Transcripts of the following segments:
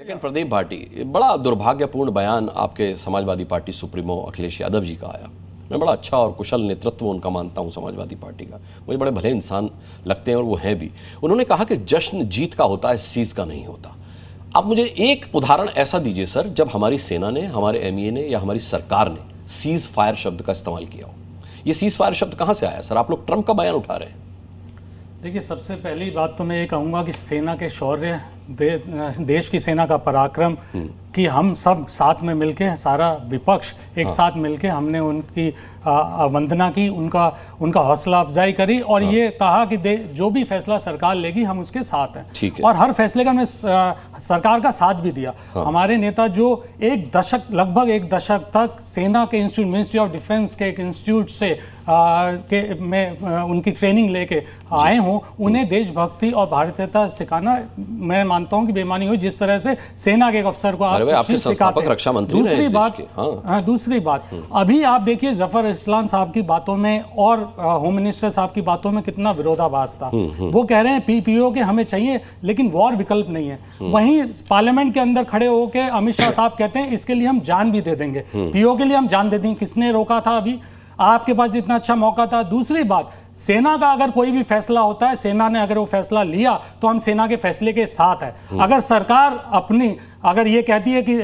लेकिन प्रदीप भाटी, बड़ा दुर्भाग्यपूर्ण बयान आपके समाजवादी पार्टी सुप्रीमो अखिलेश यादव जी का आया। मैं बड़ा अच्छा और कुशल नेतृत्व उनका मानता हूं समाजवादी पार्टी का, मुझे बड़े भले इंसान लगते हैं और वो हैं भी। उन्होंने कहा कि जश्न जीत का होता है, सीज का नहीं होता। आप मुझे एक उदाहरण ऐसा दीजिए सर, जब हमारी सेना ने, हमारे एमईए ने या हमारी सरकार ने सीज फायर शब्द का इस्तेमाल किया हो। ये सीज फायर शब्द कहां से आया सर? आप लोग ट्रंप का बयान उठा रहे हैं। देखिए, सबसे पहली बात तो मैं ये कहूँगा कि सेना के शौर्य, देश की सेना का पराक्रम कि हम सब साथ में मिलके, सारा विपक्ष एक साथ मिलके हमने उनकी वंदना की, उनका हौसला अफजाई करी और ये कहा कि जो भी फैसला सरकार लेगी हम उसके साथ हैं। और हर फैसले का हमने सरकार का साथ भी दिया। हमारे नेता जो लगभग एक दशक तक सेना के इंस्टीट्यूट, मिनिस्ट्री ऑफ डिफेंस के एक इंस्टीट्यूट से में उनकी ट्रेनिंग लेके आए हों, उन्हें देशभक्ति और भारतीयता सिखाना, मैं मानता हूं कि बेईमानी हुई। जिस तरह से सेना के एक अफसर को आप सिखाते हैं। दूसरी बात, अभी आप देखिए जफर इस्लाम साहब की बातों में और होम मिनिस्टर साहब की बातों में कितना विरोधाभास था। वो कह रहे हैं पीपीओ के हमें चाहिए, लेकिन वॉर विकल्प नहीं है। वहीं पार्लियामेंट के अंदर खड़े होकर अमित शाह साहब कहते हैं इसके लिए हम जान भी दे देंगे, पीओ के लिए हम जान दे देंगे। किसने रोका था? अभी आपके पास इतना अच्छा मौका था। दूसरी बात, सेना का अगर कोई भी फैसला होता है, सेना ने अगर वो फैसला लिया तो हम सेना के फैसले के साथ है। अगर सरकार अगर ये कहती है कि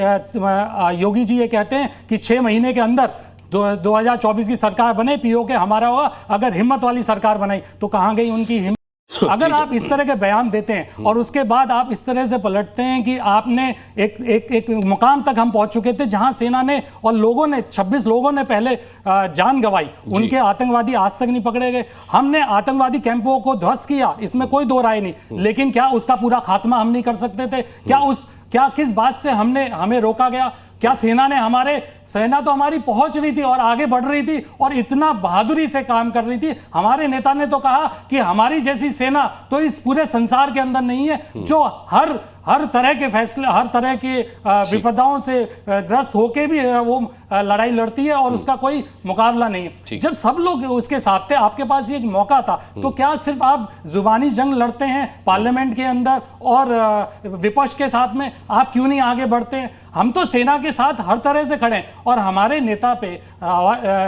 योगी जी ये कहते हैं कि 6 महीने के अंदर 2024 की सरकार बने, पीओ के हमारा होगा, अगर हिम्मत वाली सरकार बनाई तो कहां गई उनकी हिम्मत? अगर आप इस तरह के बयान देते हैं और उसके बाद आप इस तरह से पलटते हैं कि आपने एक मुकाम तक हम पहुंच चुके थे जहां सेना ने और लोगों ने, 26 लोगों ने पहले जान गंवाई, उनके आतंकवादी आज तक नहीं पकड़े गए। हमने आतंकवादी कैंपों को ध्वस्त किया, इसमें कोई दो राय नहीं, लेकिन क्या उसका पूरा खात्मा हम नहीं कर सकते थे? क्या किस बात से हमें रोका गया? क्या सेना तो हमारी पहुंच रही थी और आगे बढ़ रही थी और इतना बहादुरी से काम कर रही थी। हमारे नेता ने तो कहा कि हमारी जैसी सेना तो इस पूरे संसार के अंदर नहीं है, जो हर तरह के फैसले, हर तरह के विपदाओं से ग्रस्त होके भी वो लड़ाई लड़ती है और उसका कोई मुकाबला नहीं है। जब सब लोग उसके साथ थे, आपके पास ये एक मौका था, तो क्या सिर्फ आप जुबानी जंग लड़ते हैं पार्लियामेंट के अंदर और विपक्ष के साथ में? आप क्यों नहीं आगे बढ़ते हैं? हम तो सेना के साथ हर तरह से खड़े हैं और हमारे नेता पे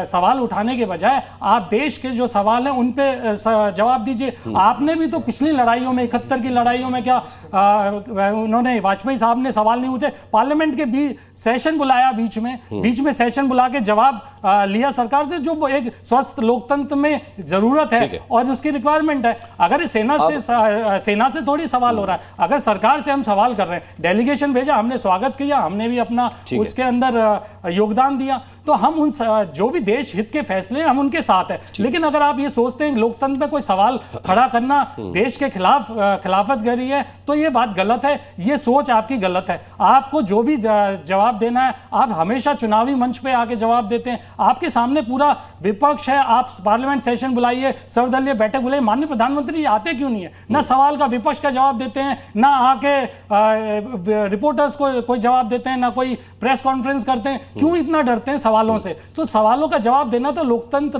सवाल उठाने के बजाय आप देश के जो सवाल हैं उन पे जवाब दीजिए। आपने भी तो पिछली लड़ाइयों में, 71 की लड़ाइयों में क्या उन्होंने, वाजपेयी साहब ने सवाल नहीं उठे, पार्लियामेंट के सेशन बुलाया, बीच में सेशन बुला के जवाब लिया सरकार से, जो एक स्वस्थ लोकतंत्र में जरूरत है और उसकी रिक्वायरमेंट है। अगर सेना से थोड़ी सवाल हो रहा है, अगर सरकार से हम सवाल कर रहे हैं, डेलीगेशन भेजा, हमने स्वागत किया, हमने भी अपना उसके अंदर योगदान दिया, तो हम जो भी देश हित के फैसले हम उनके साथ हैं। लेकिन अगर आप ये सोचते हैं लोकतंत्र में कोई सवाल खड़ा करना देश के खिलाफत करी है, तो ये बात गलत है, ये सोच आपकी गलत है। आपको जो भी जवाब देना है, आप हमेशा चुनावी मंच पे आके जवाब देते हैं। आपके सामने पूरा विपक्ष है, आप पार्लियामेंट सेशन बुलाइए, सर्वदलीय बैठक बुलाइए, माननीय प्रधानमंत्री आते क्यों नहीं है? ना सवाल का विपक्ष का जवाब देते हैं, ना आके रिपोर्टर्स को कोई जवाब देते हैं, ना कोई प्रेस कॉन्फ्रेंस करते हैं। क्यों इतना डरते हैं सवालों से? तो सवालों का जवाब देना तो लोकतंत्र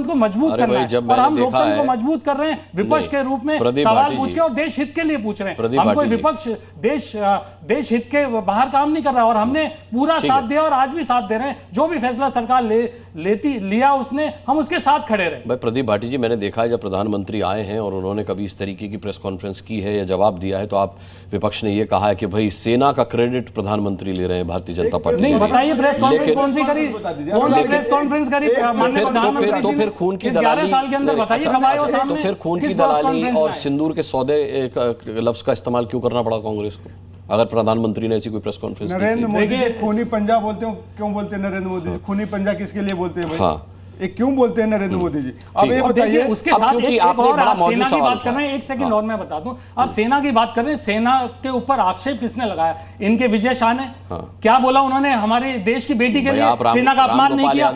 को मजबूत करना है, और हम लोकतंत्र को मजबूत कर रहे हैं विपक्ष के रूप में सवाल पूछ के और देश हित के लिए पूछ रहे हैं। हम कोई विपक्ष देश हित के बाहर काम नहीं कर रहा, और हमने पूरा साथ दिया और आज भी साथ दे रहे हैं। जो भी फैसला सरकार लिया उसने, हम उसके साथ खड़े रहे। भाई प्रदीप भाटी जी, मैंने देखा है जब प्रधानमंत्री आए हैं और उन्होंने कभी इस तरीके की प्रेस कॉन्फ्रेंस की है या जवाब दिया है, तो आप विपक्ष ने ये कहा है कि भाई सेना का क्रेडिट प्रधानमंत्री ले रहे हैं, भारतीय जनता पार्टी। नहीं, बताइए प्रेस कॉन्फ्रेंस कौन सी करी? कौन सी प्रेस कॉन्फ्रेंस करी माननीय प्रधानमंत्री जी ने? तो फिर खून की दलाली, 11 साल के अंदर बताइए कब आए हो सामने? तो फिर खून की दलाली और सिंदूर के सौदे लफ्ज का इस्तेमाल क्यों करना पड़ा कांग्रेस को, अगर प्रधानमंत्री ने ऐसी कोई प्रेस कॉन्फ्रेंस? नरेंद्र मोदी जी खूनी पंजा बोलते हो, क्यों बोलते हैं नरेंद्र मोदी जी? खूनी पंजा किसके लिए बोलते हैं भाई? हाँ, क्यों बोलते हैं नरेंद्र मोदी जी? अब ये बताइए, उसके साथ एक और आप सेना की बात कर रहे हैं, एक सेकंड और मैं बता दूं, आप सेना की बात कर रहे हैं, सेना के ऊपर आक्षेप किसने लगाया? इनके विजय शाह ने। क्या बोला उन्होंने? हमारे देश की बेटी के लिए सेना का अपमान नहीं किया।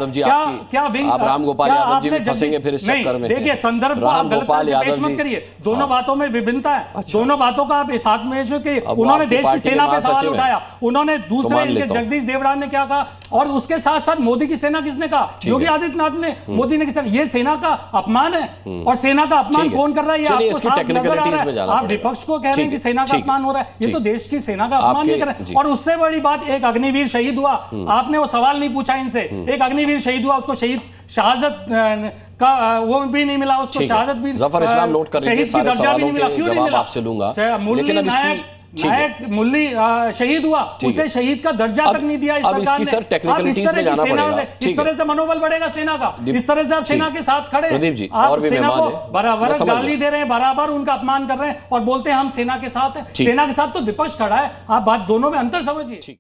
क्या रामगोपाल यादव जी फंसेंगे फिर इस चक्कर में? देखिए, संदर्भ को आप गलत से पेश मत करिए। दोनों बातों में विभिन्नता है, दोनों बातों का आप साथ में कि उन्होंने देश की सेना पे सवाल उठाया, उन्होंने दूसरे जगदीश देवड़ा ने क्या कहा, और उसके साथ साथ मोदी की सेना किसने कहा? योगी आदित्यनाथ आपने मोदी ने किसान, ये सेना का अपमान है। और सेना का अपमान कौन कर रहा है, ये आपको साफ नजर आ रहा है। आप विपक्ष को कह रहे हैं कि सेना का अपमान हो रहा है, ये तो देश की सेना का अपमान नहीं कर रहे। और उससे बड़ी बात, एक अग्निवीर शहीद हुआ, आपने वो सवाल नहीं पूछा इनसे, एक अग्निवीर शहीद हुआ, उसको शहादत का वो भी नहीं मिला, उसको शहादत भी, जफर इस्लाम नोट कर शहीद की दर्जा भी नहीं मिला। क्यों नहीं मिला? आपसे लूंगा, मुरली नायक मुरली शहीद हुआ, उसे शहीद का दर्जा तक नहीं दिया इस सरकार ने। आप इस तरह से मनोबल बढ़ेगा सेना का, इस तरह से आप सेना के साथ खड़े हैं, आप सेना को बराबर गाली दे रहे हैं, बराबर उनका अपमान कर रहे हैं और बोलते हैं हम सेना के साथ हैं। सेना के साथ तो विपक्ष खड़ा है, आप बात दोनों में अंतर समझिए।